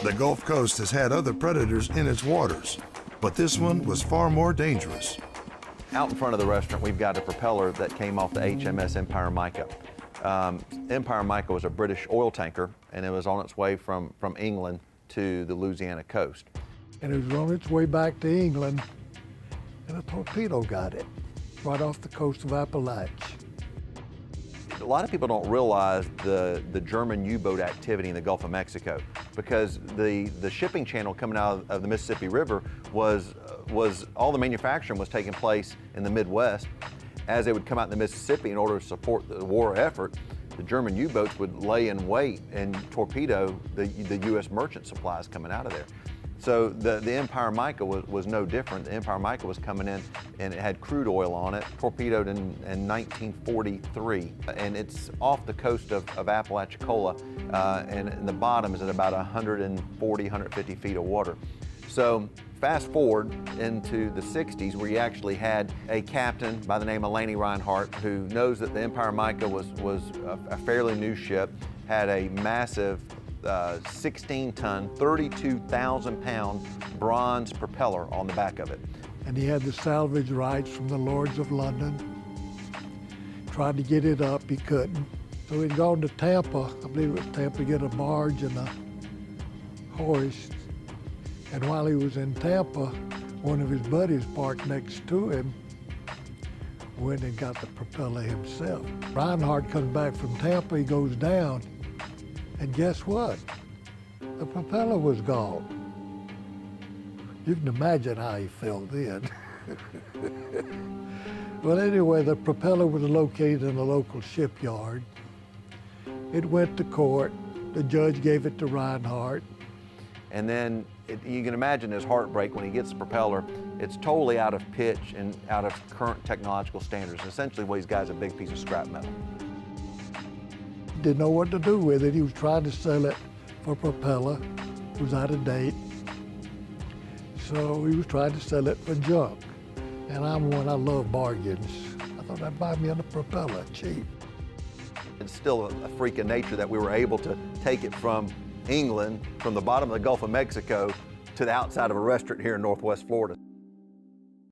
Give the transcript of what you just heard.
The Gulf Coast has had other predators in its waters, but this one was far more dangerous. Out in front of the restaurant, we've got a propeller that came off the HMS Empire Micah. Empire Micah was a British oil tanker, and it was on its way from England to the Louisiana coast. And it was on its way back to England, and a torpedo got it right off the coast of Appalachia. A lot of people don't realize the German U-boat activity in the Gulf of Mexico, because the shipping channel coming out of the Mississippi River was all the manufacturing was taking place in the Midwest. As they would come out in the Mississippi in order to support the war effort, the German U-boats would lay in wait and torpedo the U.S. merchant supplies coming out of there. So the Empire Micah was no different. The Empire Micah was coming in and it had crude oil on it, torpedoed in 1943. And it's off the coast of Apalachicola, and the bottom is at about 140, 150 feet of water. So fast forward into the 60s, where you actually had a captain by the name of Laney Reinhardt, who knows that the Empire Micah was a fairly new ship, had a massive 16-ton, 32,000-pound bronze propeller on the back of it. And he had the salvage rights from the Lords of London. Tried to get it up, he couldn't. So he'd gone to Tampa, I believe it was Tampa, to get a barge and a hoist. And while he was in Tampa, one of his buddies parked next to him, went and got the propeller himself. Reinhardt comes back from Tampa, he goes down, and guess what? The propeller was gone. You can imagine how he felt then. Well, anyway, the propeller was located in a local shipyard. It went to court. The judge gave it to Reinhardt. And then you can imagine his heartbreak when he gets the propeller. It's totally out of pitch and out of current technological standards. Essentially what he's got is a big piece of scrap metal. Didn't know what to do with it. He was trying to sell it for a propeller. It was out of date. So he was trying to sell it for junk. And I love bargains. I thought I'd buy me a propeller cheap. It's still a freak of nature that we were able to take it from England, from the bottom of the Gulf of Mexico, to the outside of a restaurant here in Northwest Florida.